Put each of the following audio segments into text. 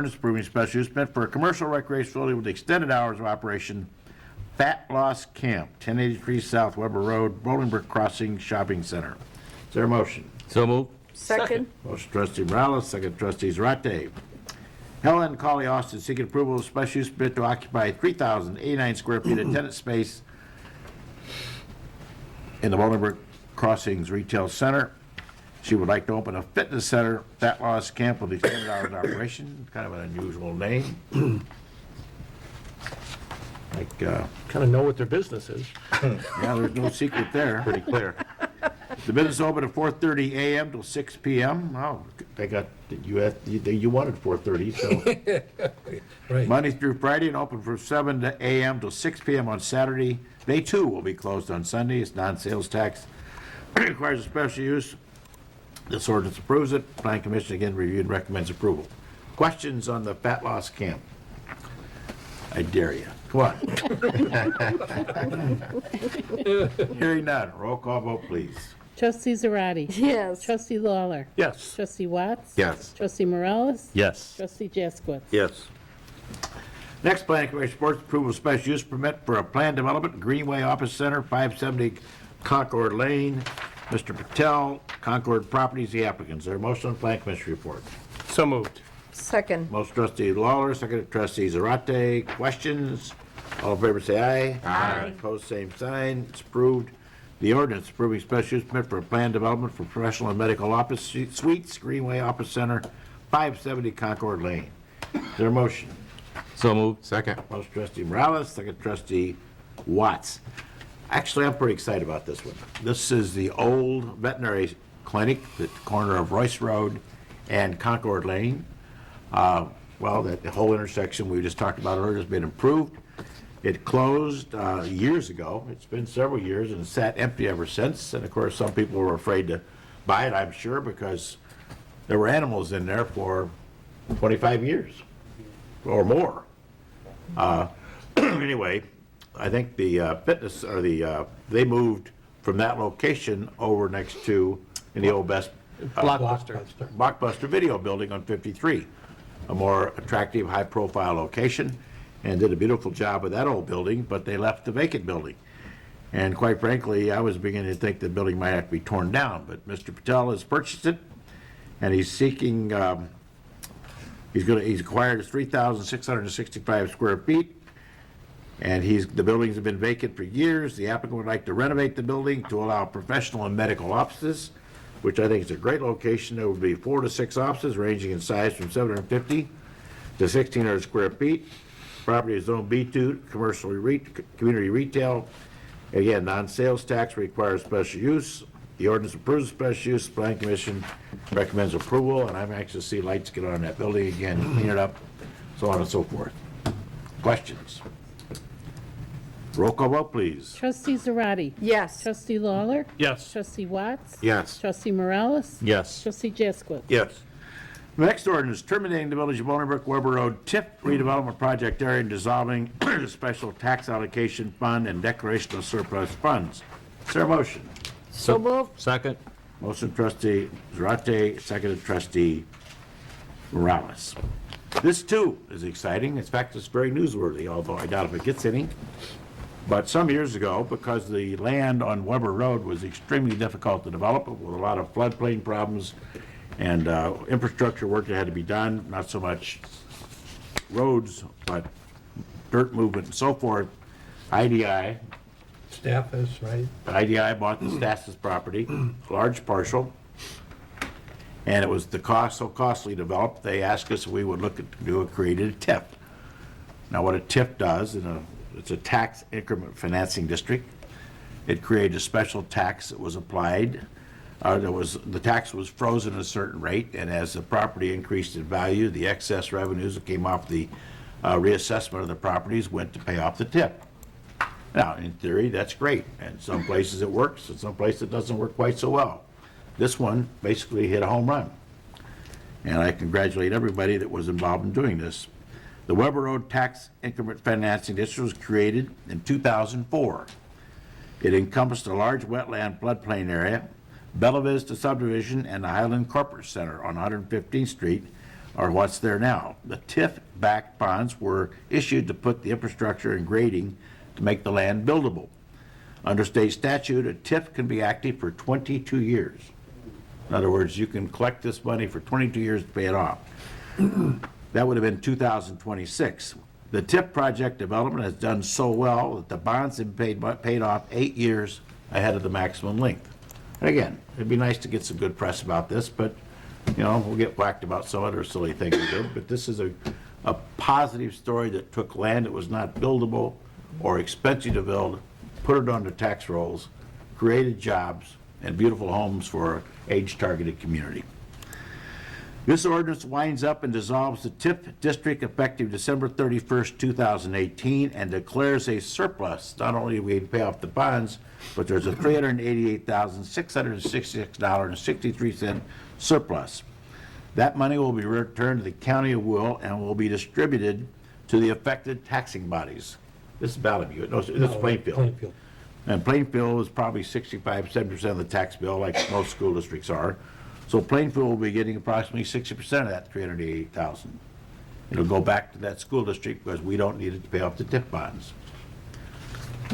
ordinance approving special use permit for a commercial recreation facility with extended hours of operation, Fat Loss Camp, 1083 South Weber Road, Bolingbrook Crossing Shopping Center. Is there a motion? So moved. Second. Motion trustee Morales, second trustee Zarate. Helen Colley Austin seeking approval of special use permit to occupy 3,089 square feet of tenant space in the Bolingbrook Crossings Retail Center. She would like to open a fitness center, Fat Loss Camp, with extended hours of operation. Kind of an unusual name. Like, Kind of know what their business is. yeah, there's no secret there. Pretty clear. The business open at 4:30 a.m. till 6 p.m. Oh, they got, you wanted 4:30, so. Right. Monday through Friday and open from 7 a.m. till 6 p.m. on Saturday. They too will be closed on Sunday. It's non-sales tax. Requires a special use. This ordinance approves it. Planning Commission again reviewed and recommends approval. Questions on the Fat Loss Camp? I dare you. Come on. Hearing none. Roll call vote, please. Trustee Zarate. Yes. Trustee Lawler. Yes. Trustee Watts. Yes. Trustee Morales. Yes. Trustee Jaskowitz. Yes. Next, Planning Commission reports approval of special use permit for a planned development, Greenway Office Center, 570 Concord Lane. Mr. Patel, Concord Properties, the applicant. Is there a motion on the Planning Commission report? So moved. Second. Motion trustee Lawler, second trustee Zarate. Questions? All in favor say aye. Aye. Opposed, same sign. It's approved. The ordinance approving special use permit for a planned development for professional and medical office suites, Greenway Office Center, 570 Concord Lane. Is there a motion? So moved. Second. Motion trustee Morales, second trustee Watts. Actually, I'm pretty excited about this one. This is the old veterinary clinic at the corner of Royce Road and Concord Lane. Well, that the whole intersection we just talked about earlier has been improved. It closed years ago. It's been several years and sat empty ever since. And of course, some people were afraid to buy it, I'm sure, because there were animals in there for 25 years or more. Anyway, I think the fitness, or they moved from that location over next to, in the old Best Blockbuster Video Building on 53, a more attractive, high-profile location, and did a beautiful job with that old building, but they left the vacant building. And quite frankly, I was beginning to think the building might have to be torn down, but Mr. Patel has purchased it, and he's seeking, he's acquired 3,665 square feet, and the buildings have been vacant for years. The applicant would like to renovate the building to allow professional and medical offices, which I think is a great location. There would be 4 to 6 offices ranging in size from 750 to 1,600 square feet. Property is zone B2, community retail. Again, non-sales tax requires special use. The ordinance approves special use. The Planning Commission recommends approval, and I'm anxious to see lights get on that building again, clean it up, so on and so forth. Questions? Roll call vote, please. Trustee Zarate. Yes. Trustee Lawler. Yes. Trustee Watts. Yes. Trustee Morales. Yes. Trustee Jaskowitz. Yes. The next ordinance terminating the Village of Bolingbrook Weber Road TIF redevelopment project area and dissolving the special tax allocation fund and declaration of surplus funds. Is there a motion? So moved. Second. Motion trustee Zarate, seconded trustee Morales. This too is exciting. In fact, it's very newsworthy, although I doubt if it gets any. But some years ago, because the land on Weber Road was extremely difficult to develop with a lot of floodplain problems and infrastructure work that had to be done, not so much roads, but dirt movement and so forth, IDI bought the Stassis property, a large parcel, and it was so costly to develop, they asked us if we would look at created a TIF. Now what a TIF does, it's a tax increment financing district. It created a special tax that was applied. The tax was frozen at a certain rate, and as the property increased in value, the excess revenues that came off the reassessment of the properties went to pay off the TIF. Now, in theory, that's great, and some places it works, and some places it doesn't work quite so well. This one basically hit a home run, and I congratulate everybody that was involved in doing this. The Weber Road Tax Increment Financing District was created in 2004. It encompassed a large wetland floodplain area, Bella Vista subdivision, and the Highland Corporate Center on 115th Street, or what's there now. The TIF-backed bonds were issued to put the infrastructure and grading to make the land buildable. Under state statute, a TIF can be active for 22 years. In other words, you can collect this money for 22 years to pay it off. That would have been 2026. The TIF project development has done so well that the bonds have been paid off 8 years ahead of the maximum length. And again, it'd be nice to get some good press about this, but, you know, we'll get whacked about some other silly thing we did. But this is a positive story that took land that was not buildable or expensive to build, put it on the tax rolls, created jobs and beautiful homes for an age-targeted community. This ordinance winds up and dissolves the TIF district effective December 31st, 2018, and declares a surplus. Not only do we pay off the bonds, but there's a $388,666.63 surplus. That money will be returned to the County of Will and will be distributed to the affected taxing bodies. This is Bellevue, no, this is Plainfield. Plainfield. And Plainfield is probably 65-70% of the tax bill, like most school districts are. So Plainfield will be getting approximately 60% of that $388,000. It'll go back to that school district because we don't need it to pay off the TIF bonds.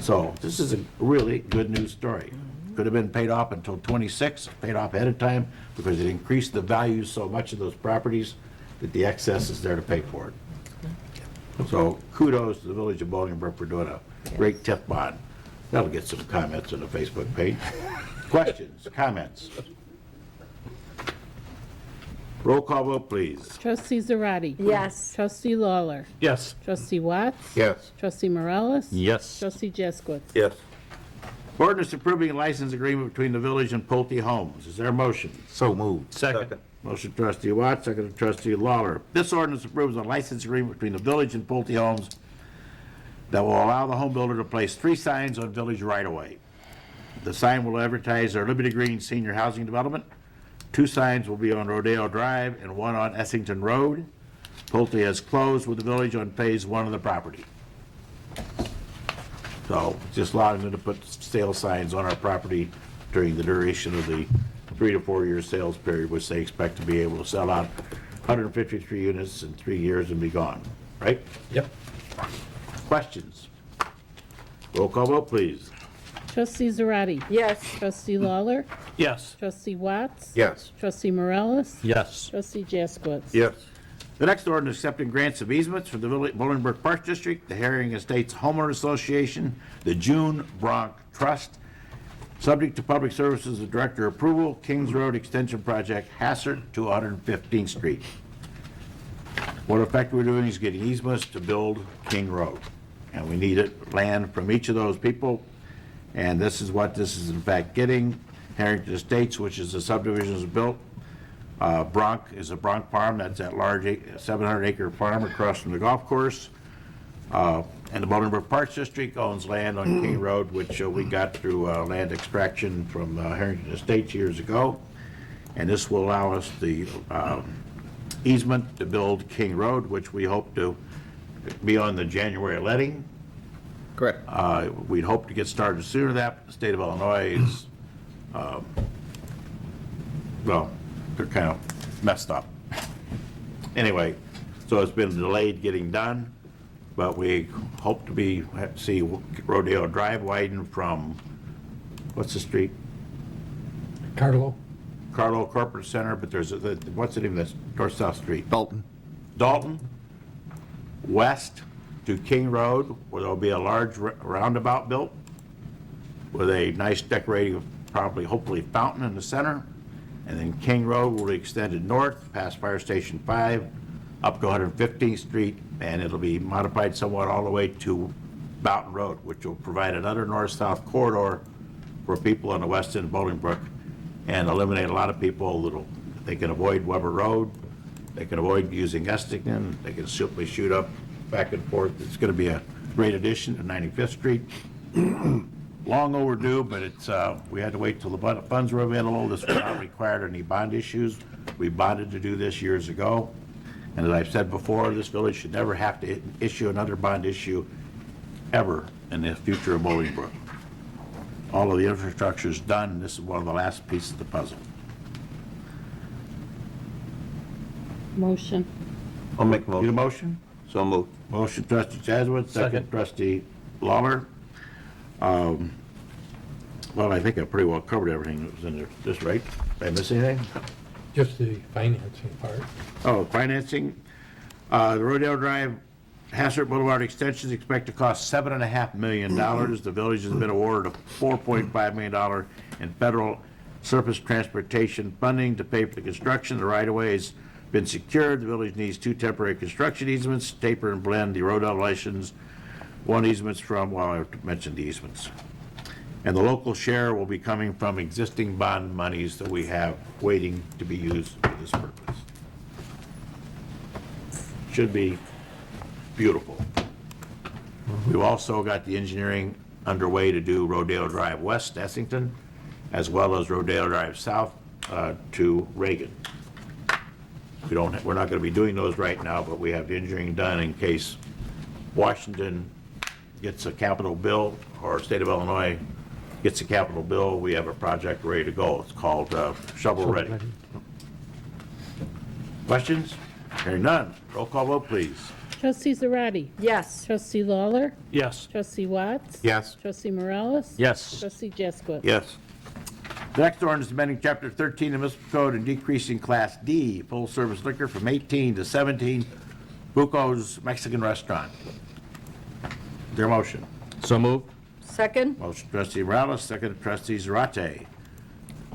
So this is a really good news story. Could have been paid off until 26, paid off ahead of time because it increased the value so much of those properties that the excess is there to pay for it. So kudos to the Village of Bolingbrook for doing a great TIF bond. That'll get some comments on the Facebook page. Questions, comments? Roll call vote, please. Trustee Zarate. Yes. Trustee Lawler. Yes. Trustee Watts. Yes. Trustee Morales. Yes. Trustee Jaskowitz. Yes. Ordinance approving a license agreement between the village and Pulte Homes. Is there a motion? So moved. Second. Motion trustee Watts, second trustee Lawler. This ordinance approves a license agreement between the village and Pulte Homes that will allow the home builder to place 3 signs on village right-of-way. The sign will advertise their Liberty Green Senior Housing Development. 2 signs will be on Rodeo Drive and 1 on Essington Road. Pulte has closed with the village on phase 1 of the property. So just allowing them to put sale signs on our property during the duration of the 3 to 4 year sales period, which they expect to be able to sell out 153 units in 3 years and be gone, right? Yep. Questions? Roll call vote, please. Trustee Zarate. Yes. Trustee Lawler. Yes. Trustee Watts. Yes. Trustee Morales. Yes. Trustee Jaskowitz. Yes. The next ordinance accepting grants of easements for the Bolingbrook Park District, the Herring Estates Homeowner Association, the June Bronk Trust, subject to public services and director approval, Kings Road Extension Project, Hassert to 115th Street. What effect we're doing is getting easements to build King Road. And we need land from each of those people. And this is what this is in fact getting. Harrington Estates, which is the subdivision is built. Bronk is a Bronk farm. That's that large 700-acre farm across from the golf course. And the Bolingbrook Parks District owns land on King Road, which we got through land extraction from Harrington Estates years ago. And this will allow us the easement to build King Road, which we hope to be on the January letting. Correct. We'd hope to get started sooner than that. The state of Illinois is, well, they're kind of messed up. Anyway, so it's been delayed getting done, but we hope to see Rodeo Drive widen from, what's the street? Carlo. Carlo Corporate Center, but there's what's the name of this north-south street? Dalton. Dalton, west to King Road, where there'll be a large roundabout built with a nice decorating, probably, hopefully, fountain in the center. And then King Road will be extended north past Fire Station 5 up to 115th Street, and it'll be modified somewhat all the way to Boughton Road, which will provide another north-south corridor for people on the west end of Bolingbrook and eliminate a lot of people they can avoid Weber Road, they can avoid using Essington, they can simply shoot up back and forth. It's going to be a great addition to 95th Street. Long overdue, but it's we had to wait till the funds were available. This was not required any bond issues. We bonded to do this years ago. And as I've said before, this village should never have to issue another bond issue ever in the future of Bolingbrook. All of the infrastructure is done, and this is one of the last pieces of the puzzle. Motion. I'll make a Need a motion. motion? So moved. Motion trustee Chadwick, second Second. trustee Lawler. Well, I think I pretty well covered everything that was in there. Just right? Did I miss anything? Just the financing part. Oh, financing. The Rodale Drive, Hassert Boulevard extensions expect to cost $7.5 million. The village has been awarded a $4.5 million in federal surface transportation funding to pay for the construction. The right-of-way has been secured. The village needs 2 temporary construction easements, taper and blend the Rodale license. 1 easements from, well, I mentioned the easements. And the local share will be coming from existing bond monies that we have waiting to be used for this purpose. Should be beautiful. We've also got the engineering underway to do Rodale Drive West, Essington, as well as Rodale Drive South to Reagan. We're not going to be doing those right now, but we have the engineering done in case Washington gets a capital bill or state of Illinois gets a capital bill. We have a project ready to go. It's called Shovel Ready. Questions? Hearing none. Roll call vote, please. Trustee Zarate. Yes. Trustee Lawler. Yes. Trustee Watts. Yes. Trustee Morales. Yes. Trustee Jaskowitz. Yes. The next ordinance is amending Chapter 13 of the municipal code and decreasing Class D full-service liquor from 18 to 17, Buco's Mexican Restaurant. Their motion. So moved. Second? Motion trustee Morales, second trustee Zarate.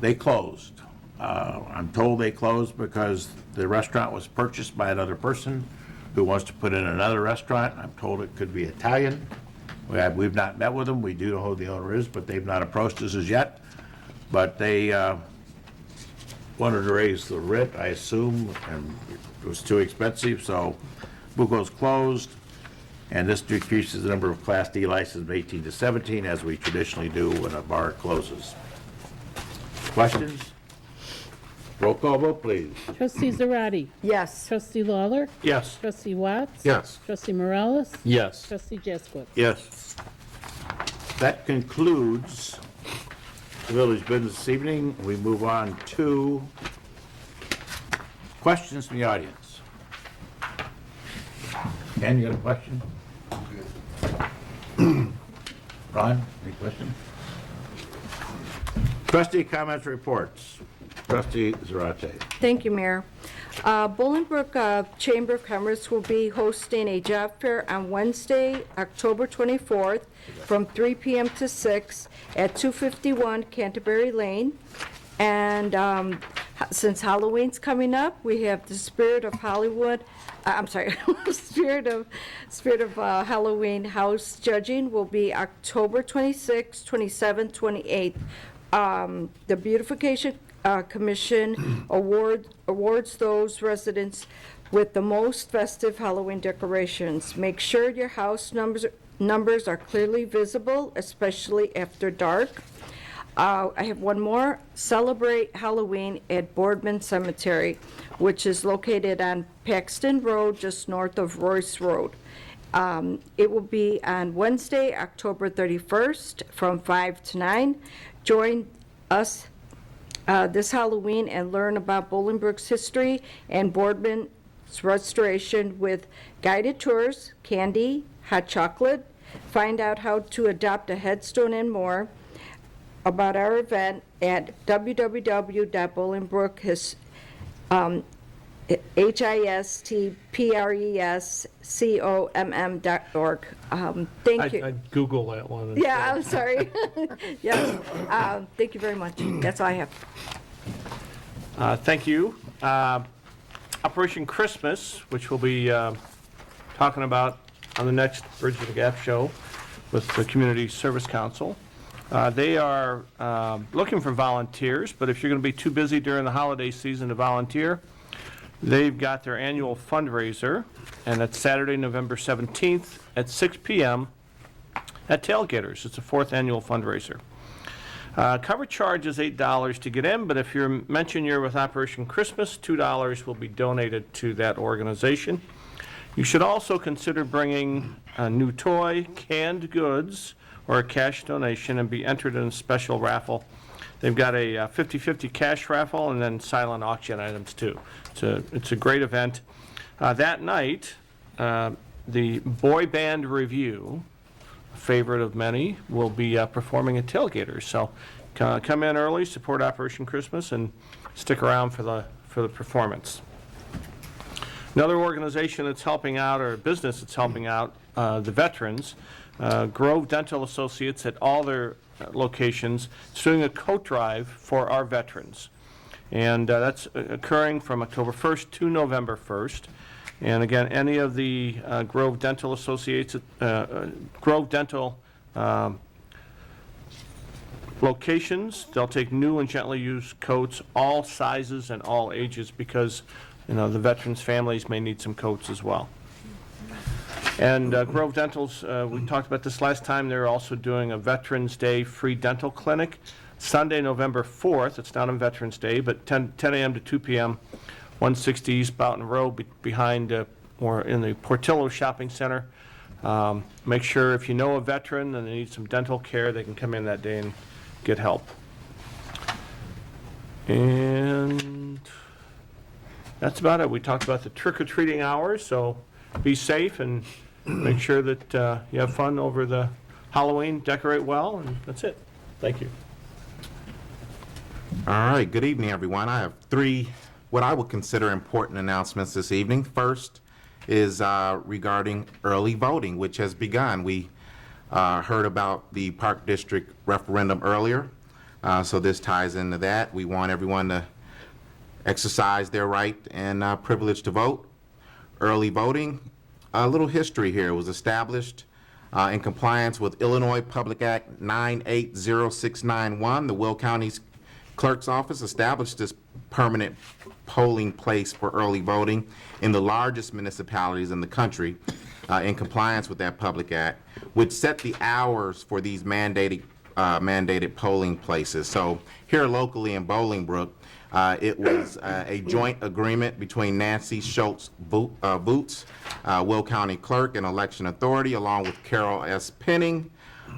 They closed. I'm told they closed because the restaurant was purchased by another person who wants to put in another restaurant. I'm told it could be Italian. We've not met with them. We do know who the owner is, but they've not approached us as yet. But they wanted to raise the rent, I assume, and it was too expensive, so Buco's closed. And this decreases the number of Class D licenses from 18 to 17, as we traditionally do when a bar closes. Questions? Roll call vote, please. Trustee Zarate. Yes. Trustee Lawler. Yes. Trustee Watts. Yes. Trustee Morales. Yes. Trustee Jaskowitz. Yes. That concludes the village business this evening. We move on to questions from the audience. Ken, you got a question? Ron, any question? Trustee comments, reports. Trustee Zarate. Thank you, Mayor. Bolingbrook Chamber of Commerce will be hosting a job fair on Wednesday, October 24th, from 3 p.m. to 6 at 251 Canterbury Lane. And since Halloween's coming up, we have the Spirit of Hollywood, Spirit of Halloween house judging will be October 26th, 27th, 28th. The Beautification Commission awards those residents with the most festive Halloween decorations. Make sure your house numbers are clearly visible, especially after dark. I have one more. Celebrate Halloween at Boardman Cemetery, which is located on Paxton Road, just north of Royce Road. It will be on Wednesday, October 31st, from 5 to 9. Join us this Halloween and learn about Bolingbrook's history and Boardman's restoration with guided tours, candy, hot chocolate. Find out how to adopt a headstone and more about our event at histpresscom.org. Thank you. I'd Google that one. Yeah, I'm sorry. Yes, thank you very much. That's all I have. Thank you. Operation Christmas, which we'll be talking about on the next Bridge of the Gap show with the Community Service Council. They are looking for volunteers, but if you're going to be too busy during the holiday season to volunteer, they've got their annual fundraiser, and it's Saturday, November 17th at 6 p.m. at Tailgaters. It's the 4th annual fundraiser. Cover charge is $8 to get in, but if you mention you're with Operation Christmas, $2 will be donated to that organization. You should also consider bringing a new toy, canned goods, or a cash donation and be entered in a special raffle They've got a 50/50 cash raffle and then silent auction items too. It's a great event. That night, the Boy Band Review, a favorite of many, will be performing at Tailgaters. So come in early, support Operation Christmas, and stick around for the performance. Another organization that's helping out, or a business that's helping out, the veterans, Grove Dental Associates at all their locations, is doing a coat drive for our veterans. And that's occurring from October 1st to November 1st. And again, any of the Grove Dental Associates, Grove Dental locations, they'll take new and gently used coats, all sizes and all ages, because the veterans' families may need some coats as well. And Grove Dental's, we talked about this last time, they're also doing a Veterans Day free dental clinic, Sunday, November 4th. It's not on Veterans Day, but 10 a.m. to 2 p.m., 160 East Boughton Road, behind or in the Portillo Shopping Center. Make sure if you know a veteran and they need some dental care, they can come in that day and get help. And that's about it. We talked about the trick-or-treating hours, so be safe and make sure that you have fun over the Halloween, decorate well, and that's it. Thank you. All right, good evening, everyone. I have three what I would consider important announcements this evening. First is regarding early voting, which has begun. We heard about the Park District referendum earlier, so this ties into that. We want everyone to exercise their right and privilege to vote. Early voting, a little history here. It was established in compliance with Illinois Public Act 980691. The Will County's Clerk's Office established this permanent polling place for early voting in the largest municipalities in the country in compliance with that public act, which set the hours for these mandated polling places. So here locally in Bolingbrook, it was a joint agreement between Nancy Schultz Boots, Will County Clerk and Election Authority, along with Carol S. Penning,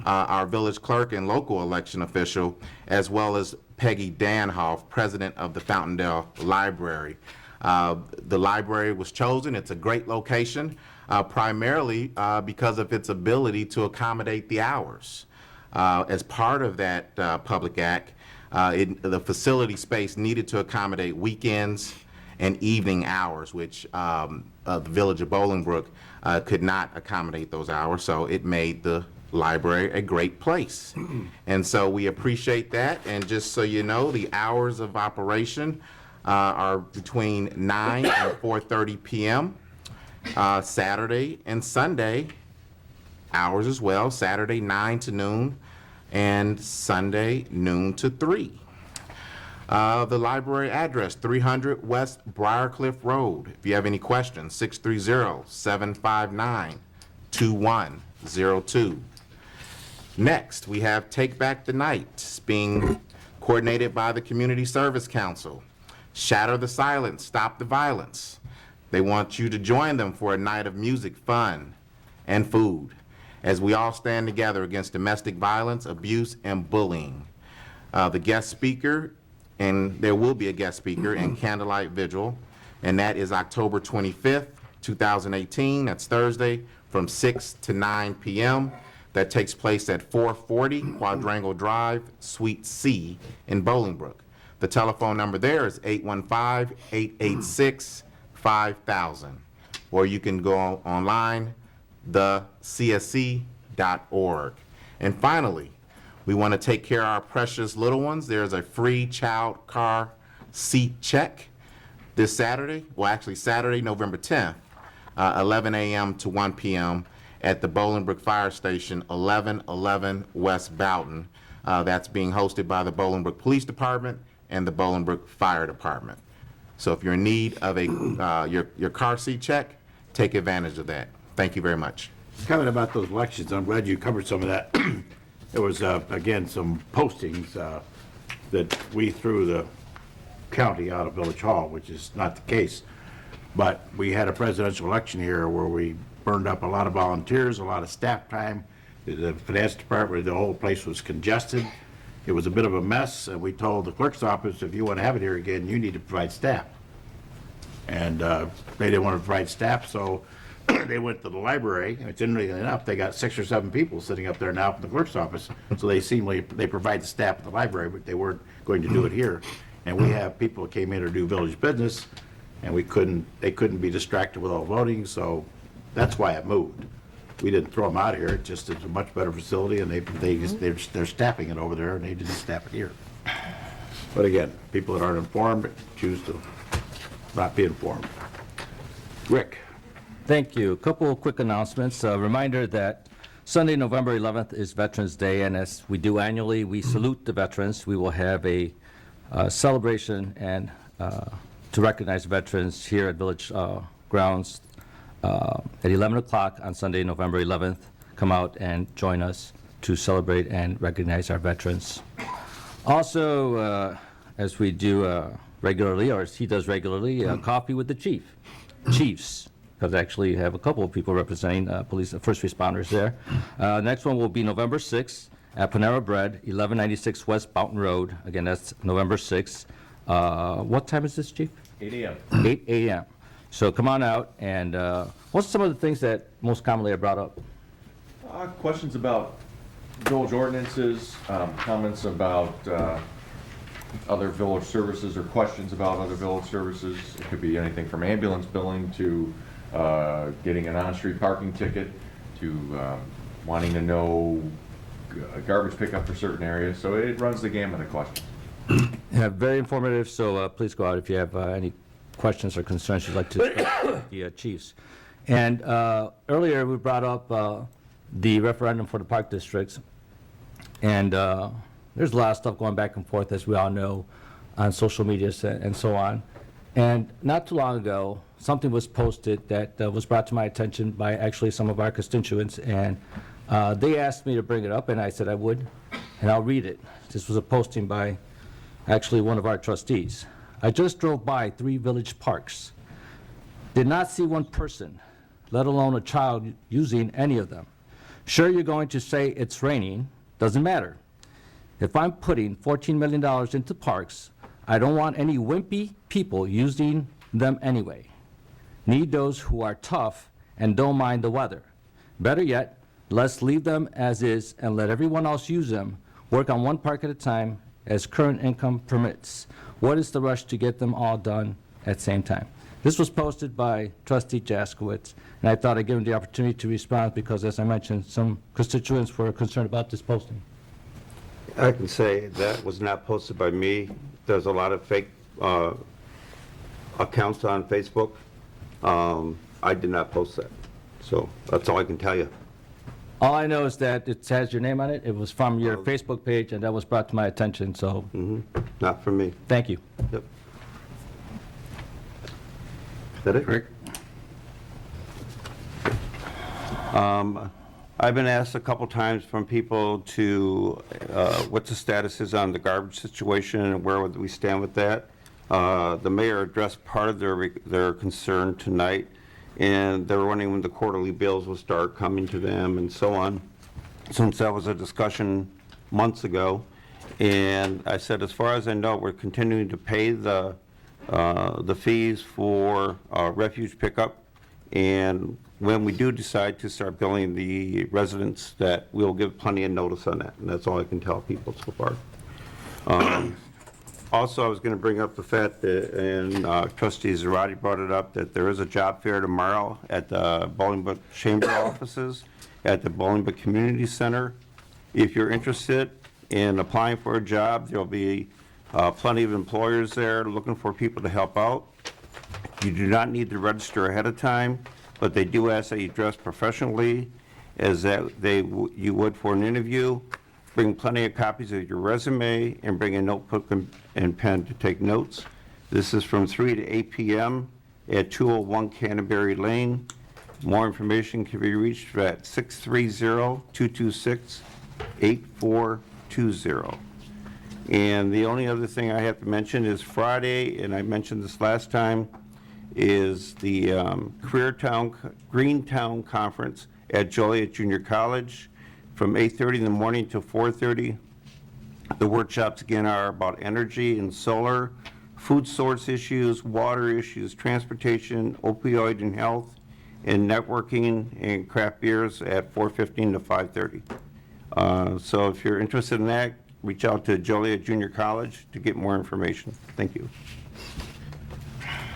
our village clerk and local election official, as well as Peggy Danhoff, president of the Fountaindale Library. The library was chosen. It's a great location, primarily because of its ability to accommodate the hours. As part of that public act, the facility space needed to accommodate weekends and evening hours, which the village of Bolingbrook could not accommodate those hours, so it made the library a great place. And so we appreciate that, and just so you know, the hours of operation are between 9 and 4:30 p.m. Saturday and Sunday hours as well, Saturday 9 to noon and Sunday noon to 3. The library address, 300 West Briarcliff Road. If you have any questions, 630-759-2102. Next, we have Take Back the Night. It's being coordinated by the Community Service Council. Shatter the Silence, Stop the Violence. They want you to join them for a night of music, fun, and food, as we all stand together against domestic violence, abuse, and bullying. The guest speaker, and there will be a guest speaker and candlelight vigil, and that is October 25th, 2018. That's Thursday from 6 to 9 p.m. That takes place at 440 Quadrangle Drive, Suite C in Bolingbrook. The telephone number there is 815-886-5000. Or you can go online, thecsc.org. And finally, we want to take care of our precious little ones. There's a free child car seat check this Saturday, well actually Saturday, November 10th, 11 a.m. to 1 p.m. at the Bolingbrook Fire Station, 1111 West Boughton. That's being hosted by the Bolingbrook Police Department and the Bolingbrook Fire Department. So if you're in need of a your car seat check, take advantage of that. Thank you very much. Comment about those elections, I'm glad you covered some of that. There was, again, some postings that we threw the county out of Village Hall, which is not the case. But we had a presidential election here where we burned up a lot of volunteers, a lot of staff time. The finance department, the whole place was congested. it was a bit of a mess, and we told the clerk's office, if you want to have it here again, you need to provide staff. And they didn't want to provide staff, so they went to the library, and it's interesting enough, they got 6 or 7 people sitting up there now from the clerk's office. So they provide the staff at the library, but they weren't going to do it here. And we have people that came in to do village business, and they couldn't be distracted with all voting, so that's why it moved. We didn't throw them out here, it just is a much better facility, and they're staffing it over there, and they didn't staff it here. But again, people that aren't informed choose to not be informed. Rick? Thank you. A couple of quick announcements. A reminder that Sunday, November 11th is Veterans Day, and as we do annually, we salute the veterans. We will have a celebration and to recognize veterans here at Village grounds at 11 o'clock on Sunday, November 11th. Come out and join us to celebrate and recognize our veterans. Also, as we do regularly, or as he does regularly, coffee with the chiefs, because I actually have a couple of people representing police, first responders there. Next one will be November 6th at Panera Bread, 1196 West Mountain Road. Again, that's November 6th. What time is this, Chief? 8 a.m. 8 a.m. So come on out, and what's some of the things that most commonly are brought up? Questions about village ordinances, comments about other village services, or questions about other village services. It could be anything from ambulance billing to getting an on-street parking ticket to wanting to know garbage pickup for certain areas. So it runs the gamut of questions. Yeah, very informative, so please go out if you have any questions or concerns you'd like to discuss with the chiefs. And earlier, we brought up the referendum for the park districts, and there's a lot of stuff going back and forth, as we all know, on social media and so on. And not too long ago, something was posted that was brought to my attention by actually some of our constituents, and they asked me to bring it up, and I said I would, and I'll read it. This was a posting by actually one of our trustees. I just drove by 3 village parks. Did not see one person, let alone a child, using any of them. Sure, you're going to say it's raining. Doesn't matter. If I'm putting $14 million into parks, I don't want any wimpy people using them anyway. Need those who are tough and don't mind the weather. Better yet, let's leave them as is and let everyone else use them. Work on one park at a time as current income permits. What is the rush to get them all done at the same time? This was posted by Trustee Jaskowitz, and I thought I'd give him the opportunity to respond because, as I mentioned, some constituents were concerned about this posting. I can say that was not posted by me. There's a lot of fake accounts on Facebook. I did not post that. So that's all I can tell you. All I know is that it has your name on it. It was from your Facebook page, and that was brought to my attention, so Not from me. thank you. Yep. Is that it? Rick? I've been asked a couple times from people to, what the status is on the garbage situation and where would we stand with that. The mayor addressed part of their concern tonight, and they were wondering when the quarterly bills will start coming to them and so on, since that was a discussion months ago. And I said, as far as I know, we're continuing to pay the fees for refuge pickup, and when we do decide to start billing the residents, that we'll give plenty of notice on that, and that's all I can tell people so far. Also, I was going to bring up the fact that, and Trustee Zarate brought it up, that there is a job fair tomorrow at the Bolingbrook Chamber offices at the Bolingbrook Community Center. If you're interested in applying for a job, there'll be plenty of employers there looking for people to help out. You do not need to register ahead of time, but they do ask that you dress professionally as that you would for an interview. Bring plenty of copies of your resume and bring a notebook and pen to take notes. This is from 3 to 8 p.m. at 201 Canterbury Lane. More information can be reached at 630-226-8420. And the only other thing I have to mention is Friday, and I mentioned this last time, is the Greentown Conference at Joliet Junior College from 8:30 in the morning to 4:30. The workshops, again, are about energy and solar, food source issues, water issues, transportation, opioid and health, and networking and craft beers at 4:15 to 5:30. So if you're interested in that, reach out to Joliet Junior College to get more information. Thank you.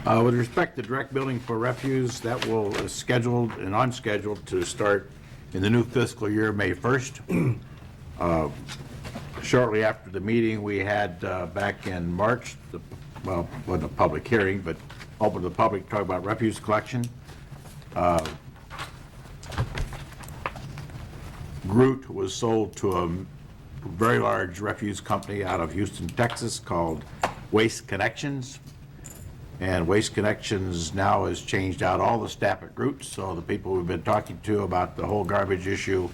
With respect to direct billing for refuse, that is scheduled and unscheduled to start in the new fiscal year, May 1st. Shortly after the meeting we had back in March, wasn't a public hearing, but open to the public to talk about refuse collection. Groot was sold to a very large refuse company out of Houston, Texas called Waste Connections. And Waste Connections now has changed out all the staff at Groot, so the people we've been talking to about the whole garbage issue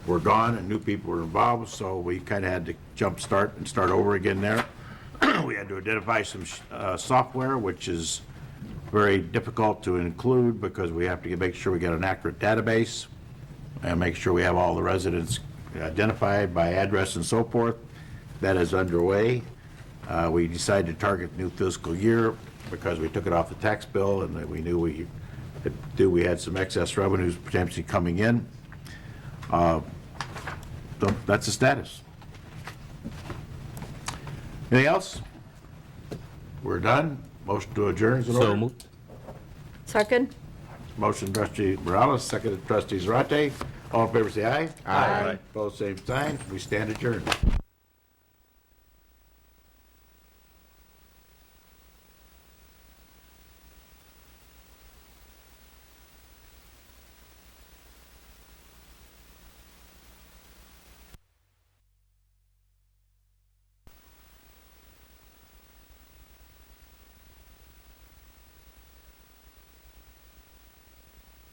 were gone and new people were involved, so we kind of had to jump start and start over again there. We had to identify some software, which is very difficult to include because we have to make sure we get an accurate database and make sure we have all the residents identified by address and so forth. That is underway. We decided to target the new fiscal year because we took it off the tax bill and we knew we had some excess revenues potentially coming in. So that's the status. Anything else? We're done. Motion to adjourn is in order. So moved. Second? Motion trustee Morales, seconded trustee Zarate. All in favor say aye. Aye. Opposed, same sign. We stand adjourned.